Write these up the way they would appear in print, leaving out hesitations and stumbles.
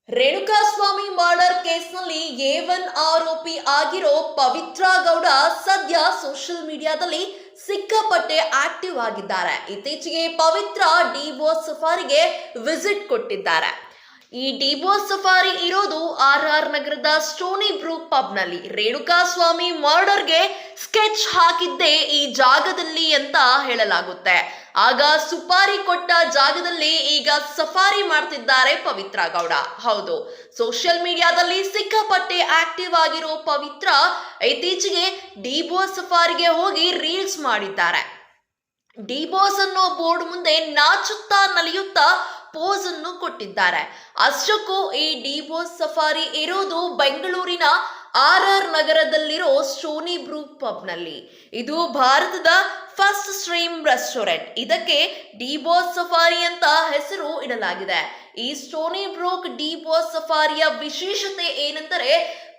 Renukaswamy murder ಕೇಸ್ನಲ್ಲಿ A1 ಆರೋಪಿ ಆಗಿರೋ ಪವಿತ್ರ ಗೌಡ ಸದ್ಯ ಸೋಷಿಯಲ್ ಮೀಡಿಯಾದಲ್ಲಿ ಸಿಕ್ಕಾಪಟ್ಟೆ ಆಕ್ಟಿವ್ ಆಗಿದ್ದಾರೆ. ಇತ್ತೀಚೆಗೆ ಪವಿತ್ರ ಡಿವೋರ್ಸ್ ಸಫಾರಿಗೆ ವಿಸಿಟ್ ಕೊಟ್ಟಿದ್ದಾರೆ. ಈ ಡಿವೋರ್ಸ್ ಸಫಾರಿ ಇರೋದು RR ನಗರದ ಸ್ಟೋನಿ ಬ್ರೂಕ್ ಪಬ್ನಲ್ಲಿ. ರೇಣುಕಾಸ್ವಾಮಿ ಮರ್ಡರ್ಗೆ ಸ್ಕೆಚ್ ಹಾಕಿದ್ದೇ ಈ ಜಾಗದಲ್ಲಿ ಅಂತ ಹೇಳಲಾಗುತ್ತೆ. ಆಗ ಸುಪಾರಿ ಕೊಟ್ಟ ಜಾಗದಲ್ಲಿ ಈಗ ಸಫಾರಿ ಮಾಡ್ತಿದ್ದಾರೆ ಪವಿತ್ರ ಗೌಡ. ಹೌದು, ಸೋಷಿಯಲ್ ಮೀಡಿಯಾದಲ್ಲಿ ಸಿಕ್ಕಾಪಟ್ಟೆ ಆಕ್ಟಿವ್ ಆಗಿರೋ ಪವಿತ್ರ ಇತ್ತೀಚೆಗೆ ಡಿವೋರ್ಸ್ ಸಫಾರಿಗೆ ಹೋಗಿ ರೀಲ್ಸ್ ಮಾಡಿದ್ದಾರೆ. ಡಿವೋರ್ಸ್ ಅನ್ನೋ ಬೋರ್ಡ್ ಮುಂದೆ ನಾಚುತ್ತಾ ನಲಿಯುತ್ತಾ ಪೋಸ್ ಅನ್ನು ಕೊಟ್ಟಿದ್ದಾರೆ. ಅಷ್ಟಕ್ಕೂ ಈ ಡಿವೋರ್ಸ್ ಸಫಾರಿ ಇರೋದು ಬೆಂಗಳೂರಿನ RR ನಗರದಲ್ಲಿರೋ ಸ್ಟೋನಿ ಬ್ರೂಕ್ ಪಬ್ನಲ್ಲಿ. ಇದು ಭಾರತದ ಫಸ್ಟ್ ಸ್ಟ್ರೀಮ್ ರೆಸ್ಟೋರೆಂಟ್. ಇದಕ್ಕೆ ಡಿವೋರ್ಸ್ ಸಫಾರಿ ಅಂತ ಹೆಸರು ಇಡಲಾಗಿದೆ. ಈ ಸ್ಟೋನಿ ಬ್ರೂಕ್ ಡಿವೋರ್ಸ್ ಸಫಾರಿಯ ವಿಶೇಷತೆ ಏನೆಂದರೆ,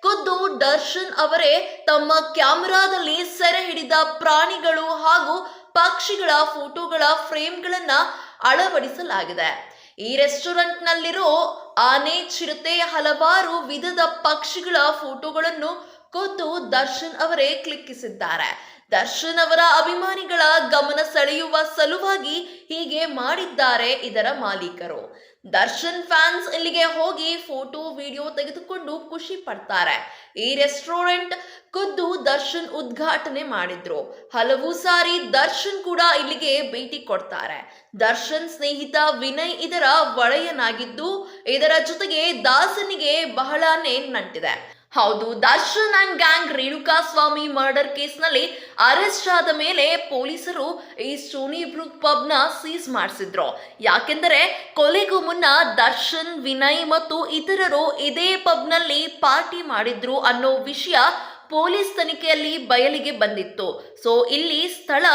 ಖುದ್ದು ದರ್ಶನ್ ಅವರೇ ತಮ್ಮ ಕ್ಯಾಮೆರಾದಲ್ಲಿ ಸೆರೆ ಹಿಡಿದ ಪ್ರಾಣಿಗಳು ಹಾಗೂ ಪಕ್ಷಿಗಳ ಫೋಟೋಗಳ ಫ್ರೇಮ್ಗಳನ್ನ ಅಳವಡಿಸಲಾಗಿದೆ. ಈ ರೆಸ್ಟೋರೆಂಟ್ ನಲ್ಲಿರೋ ಆನೆ, ಚಿರತೆ, ಹಲವಾರು ವಿಧದ ಪಕ್ಷಿಗಳ ಫೋಟೋಗಳನ್ನು ಖುದ್ದು ದರ್ಶನ್ ಅವರೇ ಕ್ಲಿಕ್ಕಿಸಿದ್ದಾರೆ. ದರ್ಶನ್ ಅವರ ಅಭಿಮಾನಿಗಳ ಗಮನ ಸೆಳೆಯುವ ಸಲುವಾಗಿ ಹೀಗೆ ಮಾಡಿದ್ದಾರೆ ಇದರ ಮಾಲೀಕರು. ದರ್ಶನ್ ಫ್ಯಾನ್ಸ್ ಇಲ್ಲಿಗೆ ಹೋಗಿ ಫೋಟೋ ವಿಡಿಯೋ ತೆಗೆದುಕೊಂಡು ಖುಷಿ ಪಡ್ತಾರೆ. ಈ ರೆಸ್ಟೋರೆಂಟ್ ಖುದ್ದು ದರ್ಶನ್ ಉದ್ಘಾಟನೆ ಮಾಡಿದ್ರು. ಹಲವು ಸಾರಿ ದರ್ಶನ್ ಕೂಡ ಇಲ್ಲಿಗೆ ಭೇಟಿ ಕೊಡ್ತಾರೆ. ದರ್ಶನ್ ಸ್ನೇಹಿತ ವಿನಯ್ ಇದರ ಒಡೆಯನಾಗಿದ್ದು, ಇದರ ಜೊತೆಗೆ ದಾಸನಿಗೆ ಬಹಳನೇ ನಂಟಿದೆ. ಹೌದು, Darshan and gang Renukaswamy murder ಕೇಸ್ನಲ್ಲಿ ಅರೆಸ್ಟ್ ಆದ ಮೇಲೆ ಪೊಲೀಸರು ಈ ಸ್ಟೋನಿ ಬ್ರೂಕ್ ಪಬ್ನ ಸೀಸ್ ಮಾಡಿಸಿದ್ರು. ಯಾಕೆಂದರೆ ಕೊಲೆಗೂ ಮುನ್ನ ದರ್ಶನ್, ವಿನಯ್ ಮತ್ತು ಇತರರು ಇದೇ ಪಬ್ನಲ್ಲಿ ಪಾರ್ಟಿ ಮಾಡಿದ್ರು ಅನ್ನೋ ವಿಷಯ ಪೊಲೀಸ್ ತನಿಖೆಯಲ್ಲಿ ಬಯಲಿಗೆ ಬಂದಿತ್ತು. ಸೊ ಇಲ್ಲಿ ಸ್ಥಳ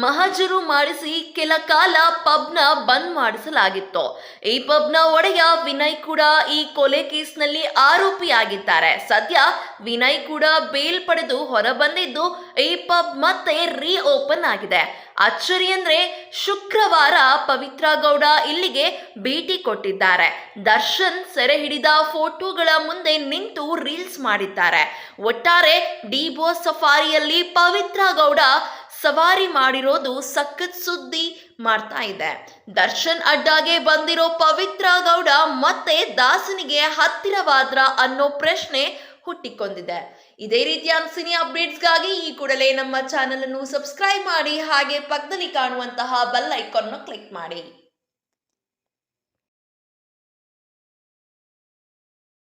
ಮಹಜರು ಮಾಡಿಸಿ ಕೆಲ ಕಾಲ ಪಬ್ನ ಬಂದ್ ಮಾಡಿಸಲಾಗಿತ್ತು. ಈ ಪಬ್ನ ಒಡೆಯ ವಿನಯ್ ಕೂಡ ಈ ಕೊಲೆ ಕೇಸ್ನಲ್ಲಿ ಆರೋಪಿಯಾಗಿದ್ದಾರೆ. ಸದ್ಯ ವಿನಯ್ ಕೂಡ ಬೇಲ್ ಪಡೆದು ಹೊರಬಂದಿದ್ದು ಈ ಪಬ್ ಮತ್ತೆ ರೀ ಓಪನ್ ಆಗಿದೆ. ಅಚ್ಚರಿ ಅಂದ್ರೆ ಶುಕ್ರವಾರ ಪವಿತ್ರ ಗೌಡ ಇಲ್ಲಿಗೆ ಭೇಟಿ ಕೊಟ್ಟಿದ್ದಾರೆ. ದರ್ಶನ್ ಸೆರೆ ಹಿಡಿದ ಫೋಟೋಗಳ ಮುಂದೆ ನಿಂತು ರೀಲ್ಸ್ ಮಾಡಿದ್ದಾರೆ. ಒಟ್ಟಾರೆ ಡಿವೋರ್ಸ್ ಸಫಾರಿಯಲ್ಲಿ ಪವಿತ್ರ ಗೌಡ ಸವಾರಿ ಮಾಡಿರೋದು ಸಖತ್ ಸುದ್ದಿ ಮಾಡ್ತಾ ಇದೆ. ದರ್ಶನ್ ಅಡ್ಡಾಗೆ ಬಂದಿರೋ ಪವಿತ್ರ ಗೌಡ ಮತ್ತೆ ದಾಸನಿಗೆ ಹತ್ತಿರವಾದ್ರ ಅನ್ನೋ ಪ್ರಶ್ನೆ ಹುಟ್ಟಿಕೊಂಡಿದೆ. ಇದೇ ರೀತಿಯ ಸಿನಿ ಅಪ್ಡೇಟ್ಸ್ಗಾಗಿ ಈ ಕೂಡಲೇ ನಮ್ಮ ಚಾನೆಲ್ ಅನ್ನು ಸಬ್ಸ್ಕ್ರೈಬ್ ಮಾಡಿ, ಹಾಗೆ ಪಕ್ಕದಲ್ಲಿ ಕಾಣುವಂತಹ ಬೆಲ್ ಐಕಾನ್ ಕ್ಲಿಕ್ ಮಾಡಿ.